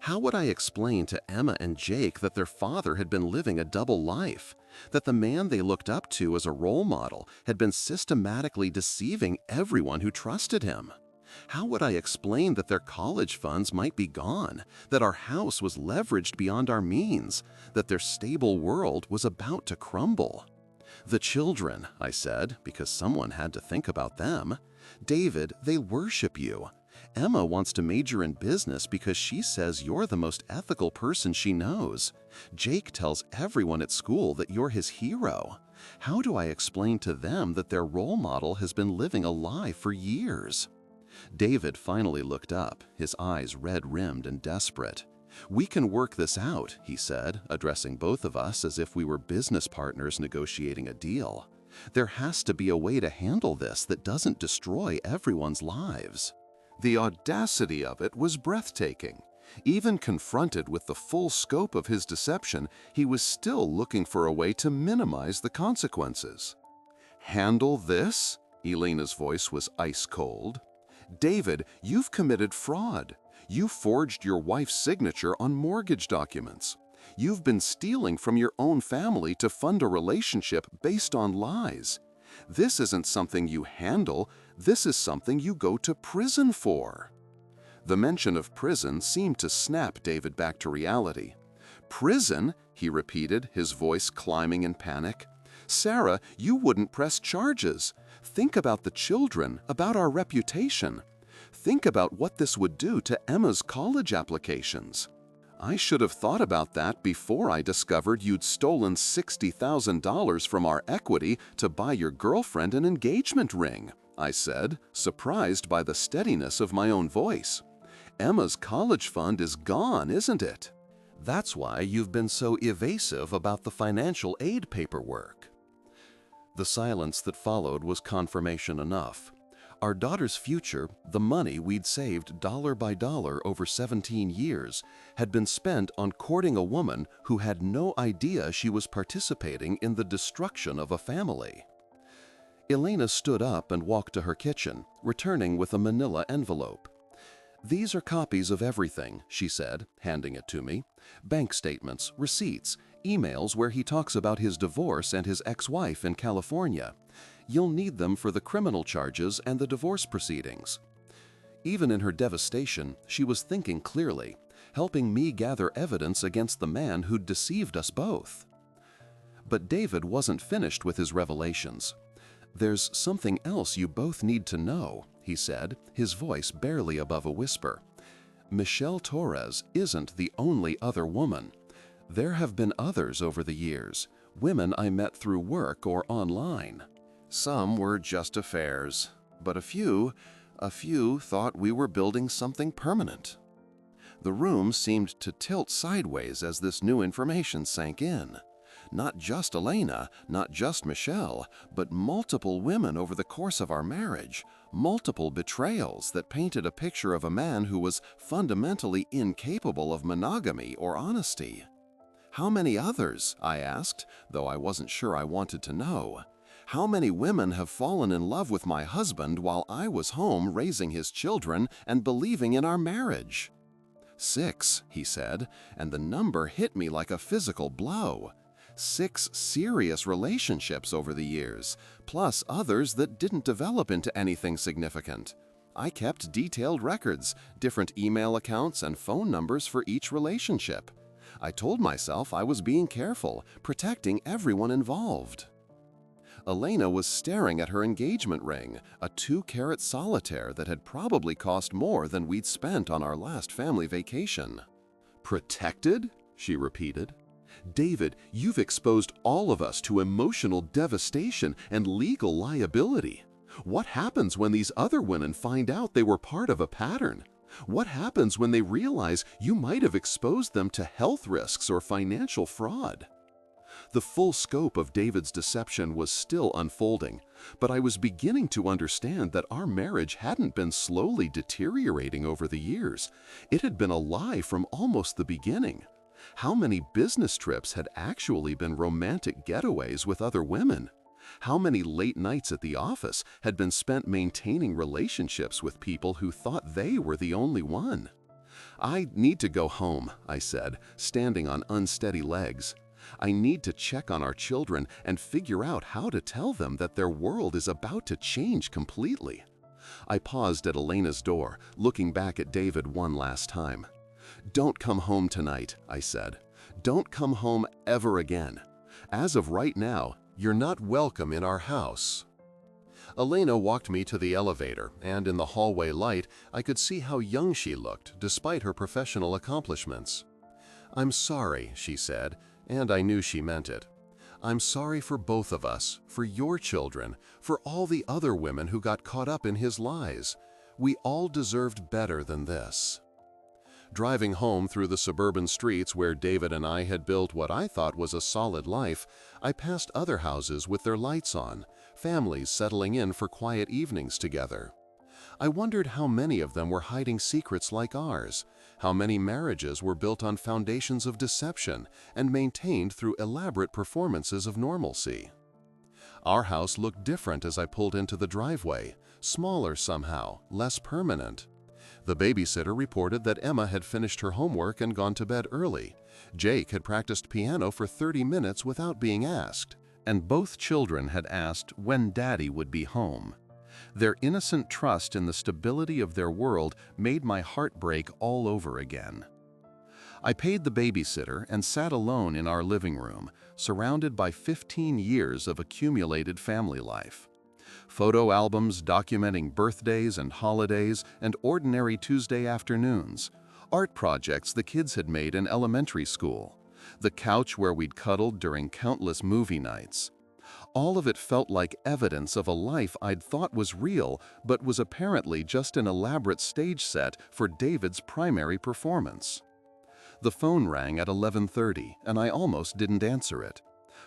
How would I explain to Emma and Jake that their father had been living a double life, that the man they looked up to as a role model had been systematically deceiving everyone who trusted him? How would I explain that their college funds might be gone, that our house was leveraged beyond our means, that their stable world was about to crumble? The children, I said, because someone had to think about them. David, they worship you. Emma wants to major in business because she says you're the most ethical person she knows. Jake tells everyone at school that you're his hero. How do I explain to them that their role model has been living a lie for years? David finally looked up, his eyes red-rimmed and desperate. "We can work this out," he said, addressing both of us as if we were business partners negotiating a deal. "There has to be a way to handle this that doesn't destroy everyone's lives." The audacity of it was breathtaking. Even confronted with the full scope of his deception, he was still looking for a way to minimize the consequences. "Handle this?" Elena's voice was ice cold. "David, you've committed fraud. You forged your wife's signature on mortgage documents. You've been stealing from your own family to fund a relationship based on lies. This isn't something you handle, this is something you go to prison for." The mention of prison seemed to snap David back to reality. "Prison?" he repeated, his voice climbing in panic. "Sarah, you wouldn't press charges. Think about the children, about our reputation. Think about what this would do to Emma's college applications. I should have thought about that before I discovered you'd stolen $60,000 from our equity to buy your girlfriend an engagement ring," I said, surprised by the steadiness of my own voice. "Emma's college fund is gone, isn't it? That's why you've been so evasive about the financial aid paperwork." The silence that followed was confirmation enough. Our daughter's future, the money we'd saved dollar by dollar over 17 years, had been spent on courting a woman who had no idea she was participating in the destruction of a family. Elena stood up and walked to her kitchen, returning with a manila envelope. "These are copies of everything," she said, handing it to me. "Bank statements, receipts, emails where he talks about his divorce and his ex-wife in California. You'll need them for the criminal charges and the divorce proceedings." Even in her devastation, she was thinking clearly, helping me gather evidence against the man who'd deceived us both. But David wasn't finished with his revelations. "There's something else you both need to know," he said, his voice barely above a whisper. "Michelle Torres isn't the only other woman. There have been others over the years, women I met through work or online. Some were just affairs, but a few thought we were building something permanent." The room seemed to tilt sideways as this new information sank in. Not just Elena, not just Michelle, but multiple women over the course of our marriage, multiple betrayals that painted a picture of a man who was fundamentally incapable of monogamy or honesty. "How many others?" I asked, though I wasn't sure I wanted to know. "How many women have fallen in love with my husband while I was home raising his children and believing in our marriage?" 6, he said, and the number hit me like a physical blow. 6 serious relationships over the years, plus others that didn't develop into anything significant. I kept detailed records, different email accounts and phone numbers for each relationship. I told myself I was being careful, protecting everyone involved. Elena was staring at her engagement ring, a 2-carat solitaire that had probably cost more than we'd spent on our last family vacation. "Protected?" she repeated. "David, you've exposed all of us to emotional devastation and legal liability. What happens when these other women find out they were part of a pattern? What happens when they realize you might have exposed them to health risks or financial fraud?" The full scope of David's deception was still unfolding, but I was beginning to understand that our marriage hadn't been slowly deteriorating over the years. It had been a lie from almost the beginning. How many business trips had actually been romantic getaways with other women? How many late nights at the office had been spent maintaining relationships with people who thought they were the only one? "I need to go home," I said, standing on unsteady legs. "I need to check on our children and figure out how to tell them that their world is about to change completely." I paused at Elena's door, looking back at David one last time. "Don't come home tonight," I said. "Don't come home ever again. As of right now, you're not welcome in our house." Elena walked me to the elevator, and in the hallway light, I could see how young she looked, despite her professional accomplishments. "I'm sorry," she said, and I knew she meant it. "I'm sorry for both of us, for your children, for all the other women who got caught up in his lies. We all deserved better than this." Driving home through the suburban streets where David and I had built what I thought was a solid life, I passed other houses with their lights on, families settling in for quiet evenings together. I wondered how many of them were hiding secrets like ours, how many marriages were built on foundations of deception and maintained through elaborate performances of normalcy. Our house looked different as I pulled into the driveway, smaller somehow, less permanent. The babysitter reported that Emma had finished her homework and gone to bed early. Jake had practiced piano for 30 minutes without being asked, and both children had asked when Daddy would be home. Their innocent trust in the stability of their world made my heart break all over again. I paid the babysitter and sat alone in our living room, surrounded by 15 years of accumulated family life. Photo albums documenting birthdays and holidays and ordinary Tuesday afternoons, art projects the kids had made in elementary school, the couch where we'd cuddled during countless movie nights. All of it felt like evidence of a life I'd thought was real, but was apparently just an elaborate stage set for David's primary performance. The phone rang at 11:30, and I almost didn't answer it.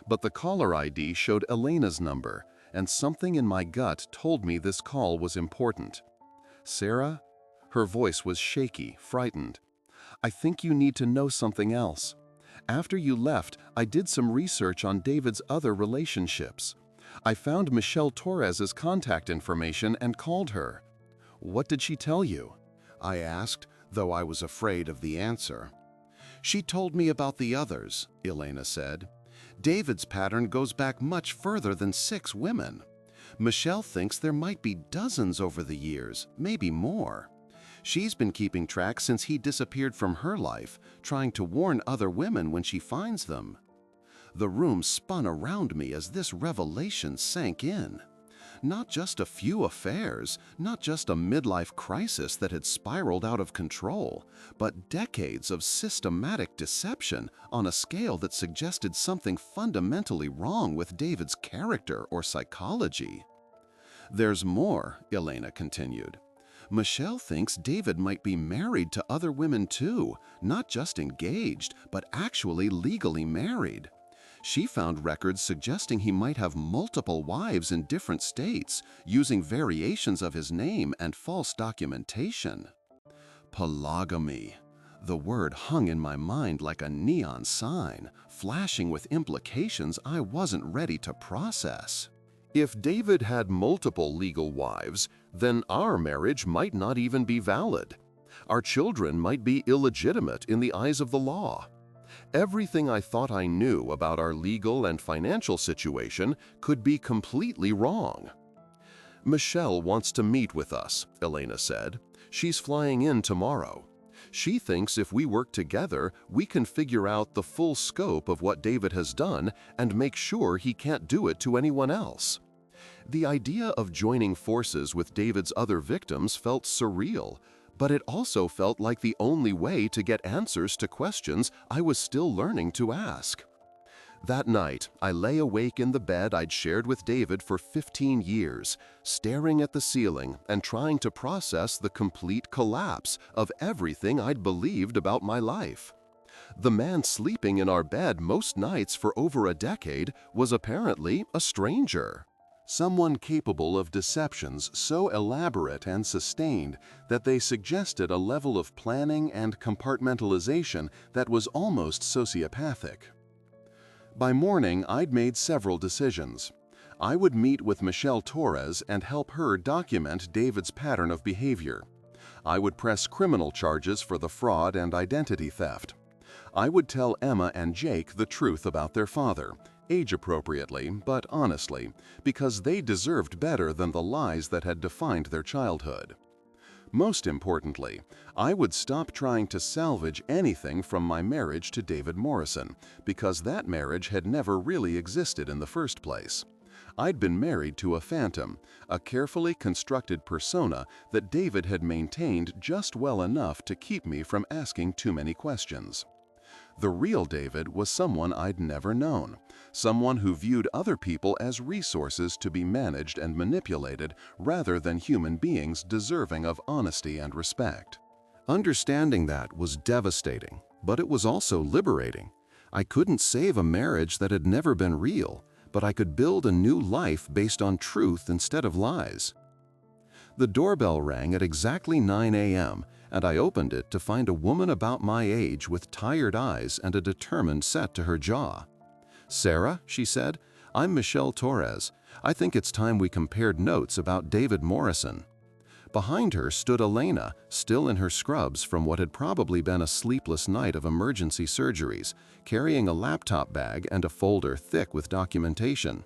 But the caller ID showed Elena's number, and something in my gut told me this call was important. "Sarah?" Her voice was shaky, frightened. "I think you need to know something else. After you left, I did some research on David's other relationships. I found Michelle Torres's contact information and called her." "What did she tell you?" I asked, though I was afraid of the answer. "She told me about the others," Elena said. "David's pattern goes back much further than 6 women. Michelle thinks there might be dozens over the years, maybe more. She's been keeping track since he disappeared from her life, trying to warn other women when she finds them." The room spun around me as this revelation sank in. Not just a few affairs, not just a midlife crisis that had spiraled out of control, but decades of systematic deception on a scale that suggested something fundamentally wrong with David's character or psychology. "There's more," Elena continued. "Michelle thinks David might be married to other women too, not just engaged, but actually legally married. She found records suggesting he might have multiple wives in different states, using variations of his name and false documentation." Polygamy. The word hung in my mind like a neon sign, flashing with implications I wasn't ready to process. If David had multiple legal wives, then our marriage might not even be valid. Our children might be illegitimate in the eyes of the law. Everything I thought I knew about our legal and financial situation could be completely wrong. "Michelle wants to meet with us," Elena said. "She's flying in tomorrow. She thinks if we work together, we can figure out the full scope of what David has done and make sure he can't do it to anyone else." The idea of joining forces with David's other victims felt surreal, but it also felt like the only way to get answers to questions I was still learning to ask. That night, I lay awake in the bed I'd shared with David for 15 years, staring at the ceiling and trying to process the complete collapse of everything I'd believed about my life. The man sleeping in our bed most nights for over a decade was apparently a stranger. someone capable of deceptions so elaborate and sustained that they suggested a level of planning and compartmentalization that was almost sociopathic. By morning, I'd made several decisions. I would meet with Michelle Torres and help her document David's pattern of behavior. I would press criminal charges for the fraud and identity theft. I would tell Emma and Jake the truth about their father, age-appropriately but honestly, because they deserved better than the lies that had defined their childhood. Most importantly, I would stop trying to salvage anything from my marriage to David Morrison, because that marriage had never really existed in the first place. I'd been married to a phantom, a carefully constructed persona that David had maintained just well enough to keep me from asking too many questions. The real David was someone I'd never known, someone who viewed other people as resources to be managed and manipulated rather than human beings deserving of honesty and respect. Understanding that was devastating, but it was also liberating. I couldn't save a marriage that had never been real, but I could build a new life based on truth instead of lies. The doorbell rang at exactly 9 a.m., and I opened it to find a woman about my age with tired eyes and a determined set to her jaw. "Sarah," she said, "I'm Michelle Torres. I think it's time we compared notes about David Morrison." Behind her stood Elena, still in her scrubs from what had probably been a sleepless night of emergency surgeries, carrying a laptop bag and a folder thick with documentation.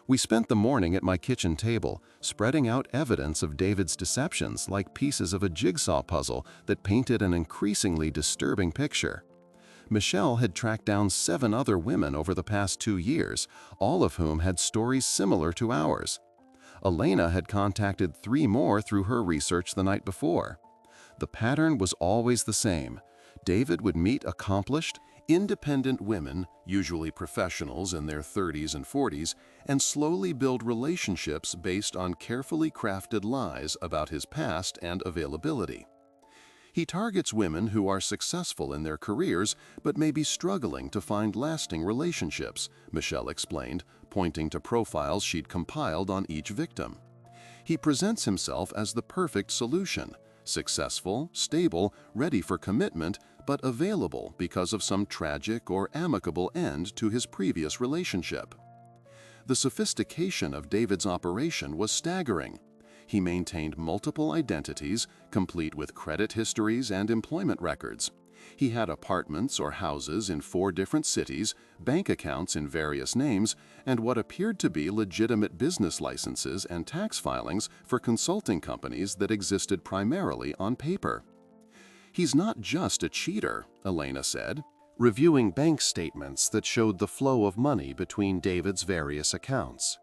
We spent the morning at my kitchen table, spreading out evidence of David's deceptions like pieces of a jigsaw puzzle that painted an increasingly disturbing picture. Michelle had tracked down 7 other women over the past 2 years, all of whom had stories similar to ours. Elena had contacted 3 more through her research the night before. The pattern was always the same. David would meet accomplished, independent women, usually professionals in their 30s and 40s, and slowly build relationships based on carefully crafted lies about his past and availability. He targets women who are successful in their careers but may be struggling to find lasting relationships, Michelle explained, pointing to profiles she'd compiled on each victim. He presents himself as the perfect solution: successful, stable, ready for commitment, but available because of some tragic or amicable end to his previous relationship. The sophistication of David's operation was staggering. He maintained multiple identities, complete with credit histories and employment records. He had apartments or houses in 4 different cities, bank accounts in various names, and what appeared to be legitimate business licenses and tax filings for consulting companies that existed primarily on paper. "He's not just a cheater," Elena said, reviewing bank statements that showed the flow of money between David's various accounts.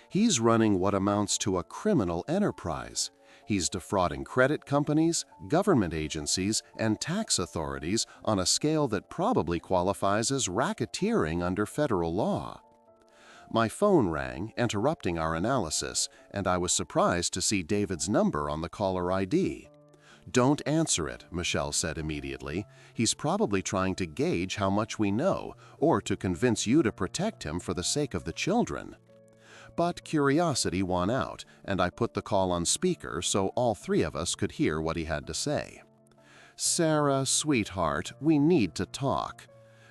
"He's running what amounts to a criminal enterprise. He's defrauding credit companies, government agencies, and tax authorities on a scale that probably qualifies as racketeering under federal law." My phone rang, interrupting our analysis, and I was surprised to see David's number on the caller ID. "Don't answer it," Michelle said immediately. "He's probably trying to gauge how much we know, or to convince you to protect him for the sake of the children." But curiosity won out, and I put the call on speaker so all 3 of us could hear what he had to say. "Sarah, sweetheart, we need to talk."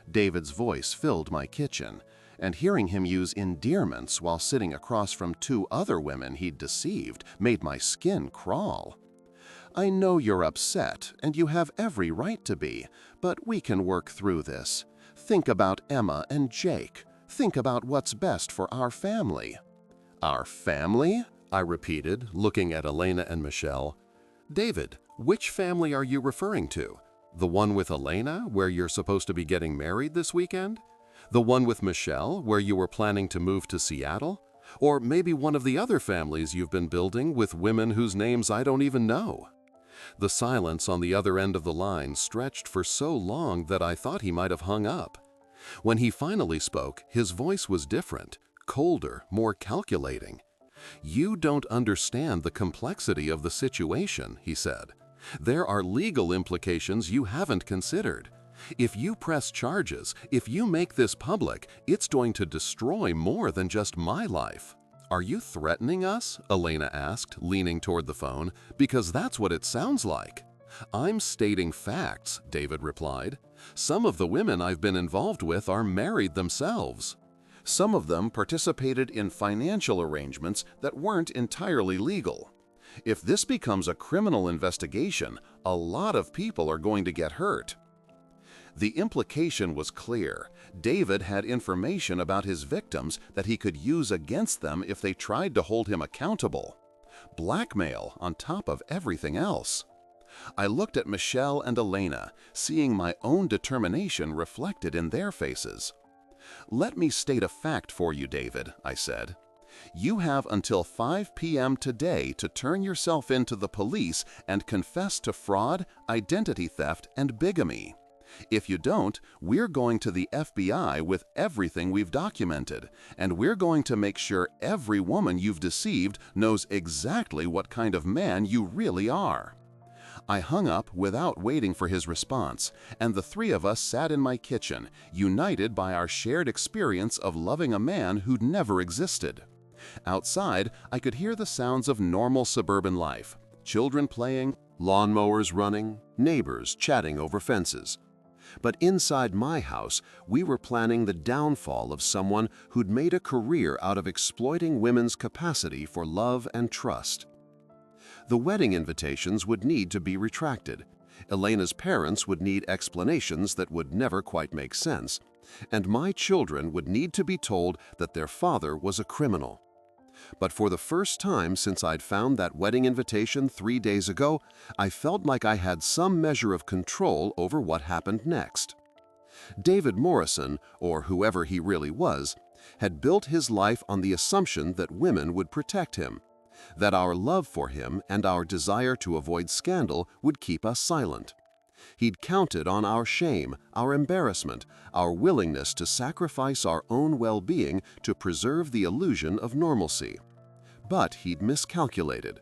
David's voice filled my kitchen, and hearing him use endearments while sitting across from 2 other women he'd deceived made my skin crawl. "I know you're upset, and you have every right to be, but we can work through this. Think about Emma and Jake. Think about what's best for our family." "Our family?" I repeated, looking at Elena and Michelle. "David, which family are you referring to? The one with Elena, where you're supposed to be getting married this weekend? The one with Michelle, where you were planning to move to Seattle? Or maybe one of the other families you've been building with women whose names I don't even know?" The silence on the other end of the line stretched for so long that I thought he might have hung up. When he finally spoke, his voice was different, colder, more calculating. "You don't understand the complexity of the situation," he said. "There are legal implications you haven't considered. If you press charges, if you make this public, it's going to destroy more than just my life. "Are you threatening us?" Elena asked, leaning toward the phone, "because that's what it sounds like." "I'm stating facts," David replied. "Some of the women I've been involved with are married themselves. Some of them participated in financial arrangements that weren't entirely legal. If this becomes a criminal investigation, a lot of people are going to get hurt." The implication was clear. David had information about his victims that he could use against them if they tried to hold him accountable. Blackmail on top of everything else. I looked at Michelle and Elena, seeing my own determination reflected in their faces. "Let me state a fact for you, David," I said. "You have until 5 p.m. today to turn yourself in to the police and confess to fraud, identity theft, and bigamy. If you don't, we're going to the FBI with everything we've documented, and we're going to make sure every woman you've deceived knows exactly what kind of man you really are." I hung up without waiting for his response, and the three of us sat in my kitchen, united by our shared experience of loving a man who'd never existed. Outside, I could hear the sounds of normal suburban life: children playing, Lawnmowers running, neighbors chatting over fences. But inside my house, we were planning the downfall of someone who'd made a career out of exploiting women's capacity for love and trust. The wedding invitations would need to be retracted. Elena's parents would need explanations that would never quite make sense. And my children would need to be told that their father was a criminal. But for the first time since I'd found that wedding invitation 3 days ago, I felt like I had some measure of control over what happened next. David Morrison, or whoever he really was, had built his life on the assumption that women would protect him, that our love for him and our desire to avoid scandal would keep us silent. He'd counted on our shame, our embarrassment, our willingness to sacrifice our own well-being to preserve the illusion of normalcy. But he'd miscalculated.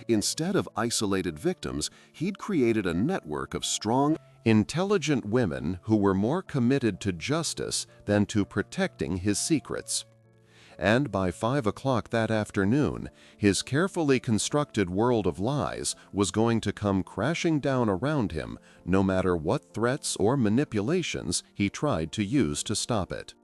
Instead of isolated victims, he'd created a network of strong, intelligent women who were more committed to justice than to protecting his secrets. And by 5 o'clock that afternoon, his carefully constructed world of lies was going to come crashing down around him, no matter what threats or manipulations he tried to use to stop it.